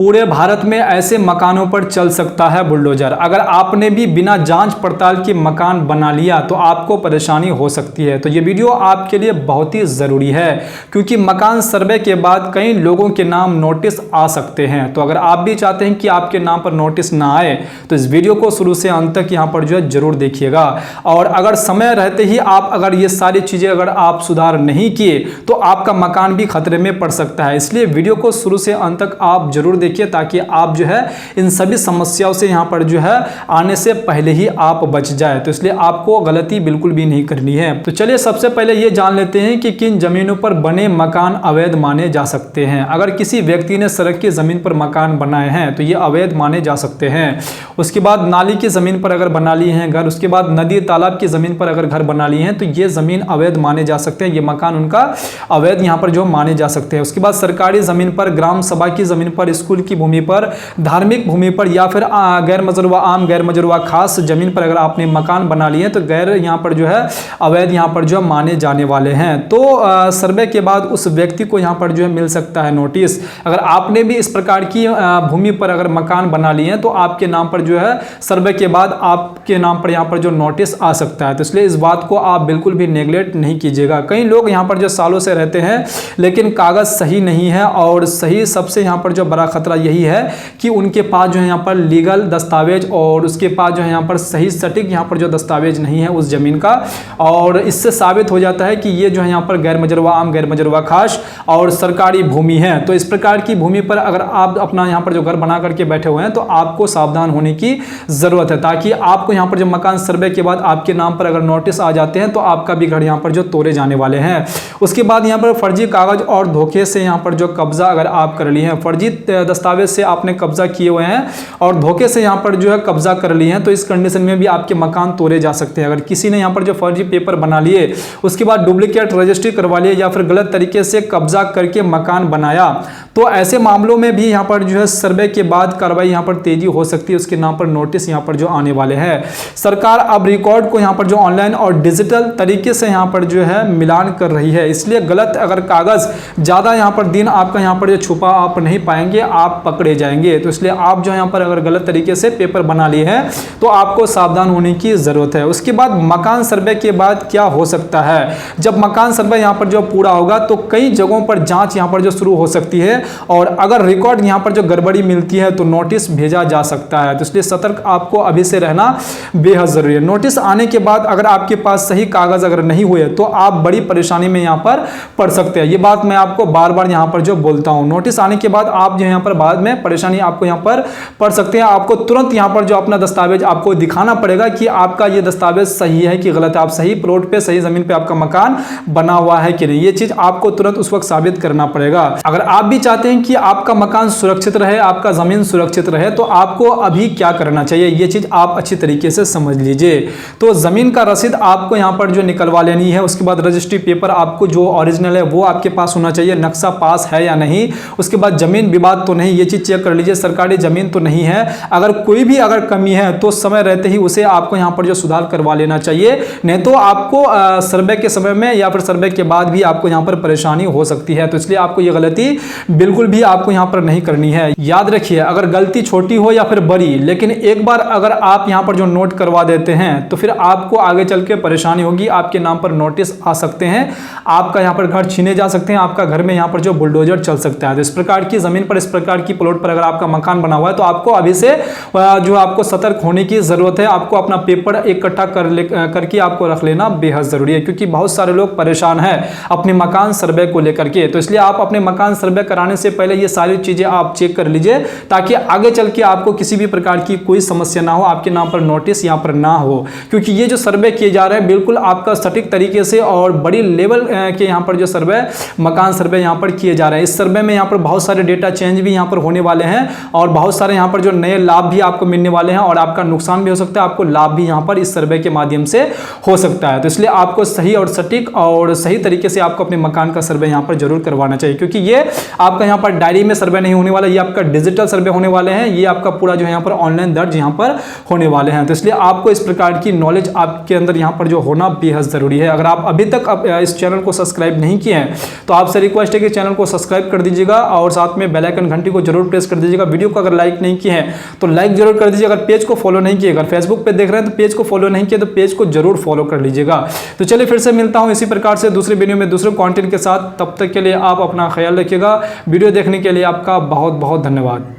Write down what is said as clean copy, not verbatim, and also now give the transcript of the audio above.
पूरे भारत में ऐसे मकानों पर चल सकता है बुलडोजर। अगर आपने भी बिना जांच पड़ताल के मकान बना लिया तो आपको परेशानी हो सकती है। तो ये वीडियो आपके लिए बहुत ही ज़रूरी है, क्योंकि मकान सर्वे के बाद कई लोगों के नाम नोटिस आ सकते हैं। तो अगर आप भी चाहते हैं कि आपके नाम पर नोटिस ना आए तो इस वीडियो को शुरू से अंत तक यहाँ पर जो है ज़रूर देखिएगा। और अगर समय रहते ही आप अगर ये सारी चीज़ें अगर आप सुधार नहीं किए तो आपका मकान भी खतरे में पड़ सकता है। इसलिए वीडियो को शुरू से अंत तक आप जरूर देखिए, ताकि आप जो है इन सभी समस्याओं से यहां पर जो है आने से पहले ही आप बच जाए। तो इसलिए आपको गलती बिल्कुल भी नहीं करनी है। तो चलिए सबसे पहले ये जान लेते हैं कि किन जमीनों पर बने मकान अवैध माने जा सकते हैं। अगर किसी व्यक्ति ने सड़क की जमीन पर मकान बनाए हैं तो ये अवैध माने जा सकते हैं। उसके बाद नाली की जमीन पर अगर बना लिए हैं घर, उसके बाद नदी तालाब की जमीन पर अगर घर बना लिए हैं तो ये जमीन अवैध माने जा सकते हैं। ये मकान उनका अवैध यहाँ पर जो माने जा सकते हैं। उसके बाद सरकारी जमीन पर, ग्राम सभा की जमीन पर, स्कूल की भूमि पर, धार्मिक भूमि पर या फिर गैर मजरूवा, आम गैर मजरूवा खास जमीन पर अगर आपने मकान बना लिए तो गैर यहाँ पर जो है अवैध यहाँ पर जो माने जाने वाले हैं। तो सर्वे के बाद उस व्यक्ति को यहाँ पर जो है मिल सकता है नोटिस। अगर आपने भी इस प्रकार की भूमि पर अगर मकान बना लिए हैं तो आपके नाम पर जो है सर्वे के बाद आपके नाम पर यहाँ पर जो नोटिस आ सकता है। तो इसलिए इस बात को आप बिल्कुल भी नेग्लेक्ट नहीं कीजिएगा। कई लोग यहाँ पर जो सालों से रहते हैं लेकिन कागज सही नहीं है, और सही सबसे यहाँ पर जो बड़ा खतरा यही है कि उनके पास जो है यहाँ पर लीगल दस्तावेज और उसके पास जो है यहाँ पर सही सटीक यहाँ पर जो दस्तावेज नहीं है उस जमीन का, और इससे साबित हो जाता है कि ये जो है यहाँ पर गैर मजरूवा, आम गैर मजरूवा खास और सरकारी भूमि है। तो इस प्रकार की भूमि पर अगर आप अपना यहाँ पर जो घर बना करके बैठे हुए हैं तो आपको सावधान होने की जरूरत है, ताकि आपको यहाँ पर जो मकान सर्वे के बाद आपके नाम पर अगर नोटिस आ जाते हैं तो आपका भी घर यहाँ पर जो तोड़े जाने वाले हैं। उसके बाद यहाँ पर फर्जी कागज और धोखे से यहाँ पर जो कब्जा अगर आप कर लिए हैं, फर्जी दस्तावेज से आपने कब्जा किए हुए हैं और धोखे से यहाँ पर जो है कब्जा कर लिए हैं, तो इस कंडीशन में भी आपके मकान तोड़े जा सकते हैं। अगर किसी ने यहाँ पर जो फर्जी पेपर बना लिए, उसके बाद डुप्लीकेट रजिस्ट्री करवा लिए या फिर गलत तरीके से कब्जा करके मकान बनाया, तो ऐसे मामलों में भी यहाँ पर जो है सर्वे के बाद कार्रवाई यहाँ पर तेजी हो सकती है। उसके नाम पर नोटिस यहाँ पर जो आने वाले हैं। सरकार अब रिकॉर्ड को यहाँ पर जो ऑनलाइन और डिजिटल तरीके से यहाँ पर जो है मिलान कर रही है। इसलिए गलत अगर कागज ज्यादा यहाँ पर दिन आपका यहाँ पर जो छुपा आप नहीं पाएंगे, आप पकड़े जाएंगे। तो इसलिए आप जो यहाँ पर अगर गलत तरीके से पेपर बना लिए हैं तो आपको सावधान होने की जरूरत है। उसके बाद मकान सर्वे के बाद क्या हो सकता है, जब मकान सर्वे यहाँ पर जो पूरा होगा तो कई जगहों पर जांच यहाँ पर जो शुरू हो सकती है, और अगर रिकॉर्ड यहाँ पर जो गड़बड़ी मिलती है तो नोटिस भेजा जा सकता है। तो इसलिए सतर्क आपको अभी से रहना बेहद जरूरी है। नोटिस आने के बाद अगर आपके पास सही कागज अगर नहीं हुए तो आप बड़ी परेशानी में यहाँ पर पड़ सकते हैं। ये बात मैं आपको बार बार यहाँ पर जो बोलता हूँ। नोटिस आने के बाद आप जो यहाँ पर बाद में परेशानी आपको यहाँ पर पड़ सकते हैं। आपको तुरंत यहाँ पर जो अपना दस्तावेज आपको दिखाना पड़ेगा कि आपका ये दस्तावेज सही है कि गलत है, आप सही प्लॉट पे, सही जमीन पे आपका मकान बना हुआ है कि नहीं। ये चीज आपको तुरंत उस वक्त साबित करना पड़ेगा। अगर आप भी चाहते हैं कि आपका मकान सुरक्षित रहे, आपका जमीन सुरक्षित रहे, तो आपको अभी क्या करना चाहिए ये चीज आप अच्छी तरीके से समझ लीजिए। तो जमीन का रसीद आपको यहाँ पर जो निकलवा लेनी है। उसके बाद रजिस्ट्री पेपर आपको जो ओरिजिनल है वो आपके पास होना चाहिए, नक्शा पास है या नहीं। उसके बाद जमीन विवाद तो नहीं, ये चीज चेक कर लीजिए, सरकारी जमीन तो नहीं है। अगर कोई भी अगर कमी है तो समय रहते ही उसे आपको यहाँ पर जो सुधार करवा लेना चाहिए, नहीं तो आपको सर्वे के समय में या फिर सर्वे के बाद भी आपको यहाँ पर परेशानी हो सकती है। तो इसलिए आपको ये गलती बिल्कुल भी आपको यहाँ पर नहीं करनी है। याद रखिए, अगर गलती छोटी हो या फिर बड़ी, लेकिन एक बार अगर आप यहाँ पर जो नोट करवा देते हैं तो फिर आपको आगे चल के परेशानी होगी। आपके नाम पर नोटिस आ सकते हैं, आपका यहाँ पर घर छीने जा सकते हैं, आपका घर में यहाँ पर जो बुलडोजर चल सकता है। तो इस प्रकार की जमीन पर, इस प्रकार की प्लॉट पर अगर आपका मकान बना हुआ है तो आपको अभी से जो आपको सतर्क होने की जरूरत है। आपको अपना पेपर इकट्ठा करके आपको रख लेना बेहद जरूरी है, क्योंकि बहुत सारे लोग परेशान हैं अपने मकान सर्वे को लेकर के। तो इसलिए आप अपने मकान सर्वे कराने से पहले ये सारी चीजें आप चेक कर लीजिए, ताकि आगे चल के आपको किसी भी प्रकार की कोई समस्या ना हो, आपके नाम पर नोटिस यहाँ पर ना हो। क्योंकि ये जो सर्वे किए जा रहे हैं बिल्कुल आपका सटीक तरीके से और बड़ी लेवल के यहाँ पर जो सर्वे, मकान सर्वे यहाँ पर किए जा रहे हैं। इस सर्वे में यहाँ पर बहुत सारे डेटा चेंज भी यहाँ पर होने वाले हैं, और बहुत सारे यहाँ पर जो नए लाभ भी आपको मिलने वाले हैं, और आपका नुकसान भी हो सकता है, आपको लाभ भी यहाँ पर इस सर्वे के माध्यम से हो सकता है। तो इसलिए आपको सही और सटीक और सही तरीके से आपको अपने मकान का सर्वे यहाँ पर जरूर करवाना चाहिए, क्योंकि ये आपका यहाँ पर डायरी में सर्वे नहीं होने वाला, ये आपका डिजिटल सर्वे होने वाले हैं। ये आपका पूरा जो है यहाँ पर ऑनलाइन दर्ज यहाँ पर होने वाले हैं। तो इसलिए आपको इस प्रकार की नॉलेज आपके अंदर यहाँ पर जो होना बेहद जरूरी है। अगर आप अभी तक इस चैनल को सब्सक्राइब नहीं किए हैं तो आपसे रिक्वेस्ट है कि चैनल को सब्सक्राइब कर दीजिएगा और साथ में बेल आइकन घंटी घंटी को जरूर प्रेस कर दीजिएगा। वीडियो को अगर लाइक नहीं किए हैं तो लाइक जरूर कर दीजिए। अगर पेज को फॉलो नहीं किए, अगर फेसबुक पे देख रहे हैं तो पेज को फॉलो नहीं किया तो पेज को जरूर फॉलो कर लीजिएगा। तो चलिए फिर से मिलता हूं इसी प्रकार से दूसरे वीडियो में दूसरे कंटेंट के साथ। तब तक के लिए आप अपना ख्याल रखिएगा। वीडियो देखने के लिए आपका बहुत बहुत धन्यवाद।